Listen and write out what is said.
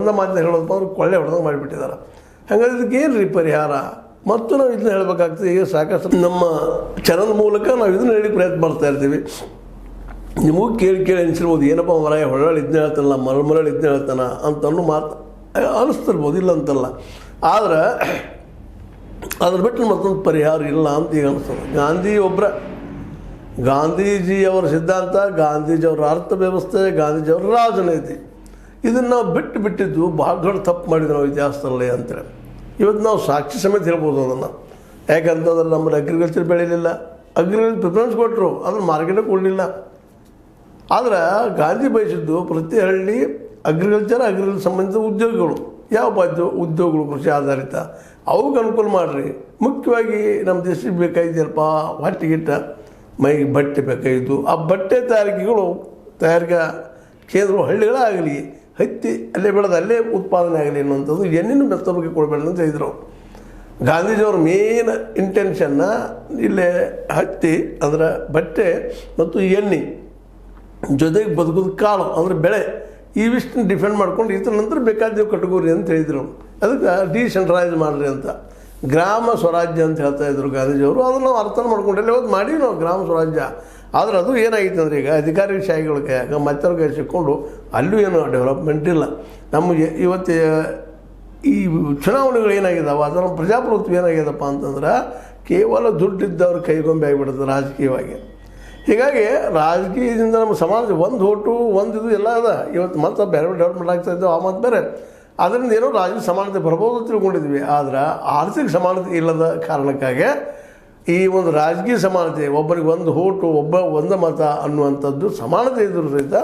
ಒಂದೇ ಮಾತನ್ನ ಹೇಳೋದಪ್ಪ ಅಂದ್ರೆ ಕೊಳ್ಳೆ ಹೊಡೆದಂಗೆ ಮಾಡಿಬಿಟ್ಟಿದ್ದಾರೆ. ಹಾಗಾದ್ರೆ ಇದಕ್ಕೆ ಏನು ರೀ ಪರಿಹಾರ? ಮತ್ತು ನಾವು ಇದನ್ನ ಹೇಳಬೇಕಾಗ್ತದೆ. ಈಗ ಸಾಕಷ್ಟು ನಮ್ಮ ಚಾನಲ್ ಮೂಲಕ ನಾವು ಇದನ್ನ ಹೇಳಿ ಪ್ರಯತ್ನ ಮಾಡ್ತಾ ಇರ್ತೀವಿ. ನಿಮಗೂ ಕೇಳಿ ಅನಿಸಿರ್ಬೋದು, ಏನಪ್ಪ ಮರಾಯ ಹೊಳ್ಳಾಳಿ ಇದನ್ನ ಹೇಳ್ತಾನಲ್ಲ, ಮರಳಿ ಇದನ್ನ ಹೇಳ್ತಾನ ಅಂತನೂ ಮಾತು ಅನಿಸ್ತಿರ್ಬೋದು, ಇಲ್ಲ ಅಂತಲ್ಲ. ಆದ್ರೆ ಅದ್ರ ಬಿಟ್ಟು ಮತ್ತೊಂದು ಪರಿಹಾರ ಇಲ್ಲ ಅಂತ ಈಗ ಅನಿಸ್ತದೆ. ಗಾಂಧೀಜಿಯವರ ಸಿದ್ಧಾಂತ, ಗಾಂಧೀಜಿಯವರ ಅರ್ಥವ್ಯವಸ್ಥೆ, ಗಾಂಧೀಜಿಯವರ ರಾಜನೀತಿ, ಇದನ್ನು ನಾವು ಬಿಟ್ಟಿದ್ದು ಭಾಳ ದೊಡ್ಡ ತಪ್ಪು ಮಾಡಿದ್ವಿ ನಾವು ಇತಿಹಾಸದಲ್ಲಿ ಅಂತೇಳಿ. ಇವತ್ತು ನಾವು ಸಾಕ್ಷಿ ಸಮೇತ ಹೇಳ್ಬೋದು ಅದನ್ನು. ಯಾಕಂತಂದ್ರೆ ನಮ್ಮಲ್ಲಿ ಅಗ್ರಿಕಲ್ಚರ್ ಬೆಳೀಲಿಲ್ಲ, ಅಗ್ರಿಕಲ್ಚರ್ ಪ್ರಿಫರೆನ್ಸ್ ಕೊಟ್ಟರು, ಅದನ್ನು ಮಾರ್ಕೆಟಿಗೆ ಕೊಡಲಿಲ್ಲ. ಆದ್ರೆ ಗಾಂಧಿ ಬಯಸಿದ್ದು ಪ್ರತಿ ಹಳ್ಳಿ ಅಗ್ರಿಕಲ್ಚರ್ ಸಂಬಂಧಿತ ಉದ್ಯೋಗಗಳು, ಯಾವ ಉದ್ಯೋಗಗಳು ಕೃಷಿ ಆಧಾರಿತ, ಅವಕ್ಕೆ ಅನುಕೂಲ ಮಾಡಿರಿ. ಮುಖ್ಯವಾಗಿ ನಮ್ಮ ದೇಶಕ್ಕೆ ಬೇಕಾಗಿದೆಯಲ್ಪ ಹೊಟ್ಟೆಗಿಟ್ಟ ಮೈಗೆ ಬಟ್ಟೆ ಬೇಕಾಗಿದ್ದು, ಆ ಬಟ್ಟೆ ತಯಾರಿಕಾ ಕೇಂದ್ರಗಳು ಹಳ್ಳಿಗಳಾಗಲಿ, ಹತ್ತಿ ಅಲ್ಲೇ ಬೆಳೆದು ಅಲ್ಲೇ ಉತ್ಪಾದನೆ ಆಗಲಿ ಅನ್ನುವಂಥದ್ದು ಎಣ್ಣೆನೂ ಮೆತ್ತರಿಗೆ ಕೊಡಬೇಡ ಅಂತ ಹೇಳಿದರು. ಗಾಂಧೀಜಿಯವ್ರ ಮೇನ್ ಇಂಟೆನ್ಷನ್ನ ಇಲ್ಲೇ ಹತ್ತಿ ಅಂದರೆ ಬಟ್ಟೆ ಮತ್ತು ಎಣ್ಣೆ ಜೊತೆಗೆ ಬದುಕೋದು ಕಾಳು ಅಂದರೆ ಬೆಳೆ, ಇವಿಷ್ಟನ್ನು ಡಿಫೆಂಡ್ ಮಾಡ್ಕೊಂಡು ಇದರ ನಂತರ ಬೇಕಾದ ಕಟ್ಕೋರಿ ಅಂತ ಹೇಳಿದರು. ಅದಕ್ಕೆ ಡಿಸೆಂಟ್ರಲೈಸ್ ಮಾಡಿರಿ ಅಂತ, ಗ್ರಾಮ ಸ್ವರಾಜ್ಯ ಅಂತ ಹೇಳ್ತಾಯಿದ್ರು ಗಾಂಧೀಜಿಯವರು. ಅದನ್ನು ನಾವು ಅರ್ಥ ಮಾಡ್ಕೊಂಡಿಲ್ಲ, ಇವತ್ತು ಮಾಡೀವಿ ನಾವು ಗ್ರಾಮ ಸ್ವರಾಜ್ಯ. ಆದರೆ ಅದು ಏನಾಗಿತ್ತು ಅಂದರೆ ಈಗ ಅಧಿಕಾರಿಶಾಹಿಗಳಿಗೆ ಮತ್ತವ್ರಿಗೆ ಸಿಕ್ಕೊಂಡು ಅಲ್ಲೂ ಏನೂ ಡೆವಲಪ್ಮೆಂಟ್ ಇಲ್ಲ. ನಮಗೆ ಇವತ್ತು ಈ ಚುನಾವಣೆಗಳು ಏನಾಗಿದ್ದಾವೆ, ಅದರ ಪ್ರಜಾಪ್ರಭುತ್ವ ಏನಾಗಿದೆಪ್ಪ ಅಂತಂದ್ರೆ ಕೇವಲ ದುಡ್ಡಿದ್ದವ್ರ ಕೈಗೊಂಬೆ ಆಗಿಬಿಡುತ್ತೆ ರಾಜಕೀಯವಾಗಿ. ಹೀಗಾಗಿ ರಾಜಕೀಯದಿಂದ ನಮ್ಮ ಸಮಾಜ ಒಂದು ಓಟು ಒಂದು ಇದು ಎಲ್ಲ ಅದ. ಇವತ್ತು ಮತ್ತೆ ಬೇರೆ ಡೆವಲಪ್ಮೆಂಟ್ ಆಗ್ತಾಯಿದ್ದೆವು, ಆ ಮತ್ತು ಬೇರೆ ಅದರಿಂದ ಏನೋ ರಾಜಕೀಯ ಸಮಾನತೆ ಬರ್ಬೋದು ತಿಳ್ಕೊಂಡಿದ್ವಿ. ಆದ್ರೆ ಆರ್ಥಿಕ ಸಮಾನತೆ ಇಲ್ಲದ ಕಾರಣಕ್ಕಾಗಿ ಈ ಒಂದು ರಾಜಕೀಯ ಸಮಾನತೆ, ಒಬ್ಬರಿಗೆ ಒಂದು ಓಟು ಒಂದೇ ಮತ ಅನ್ನುವಂಥದ್ದು ಸಮಾನತೆ ಇದ್ದರೂ ಸಹಿತ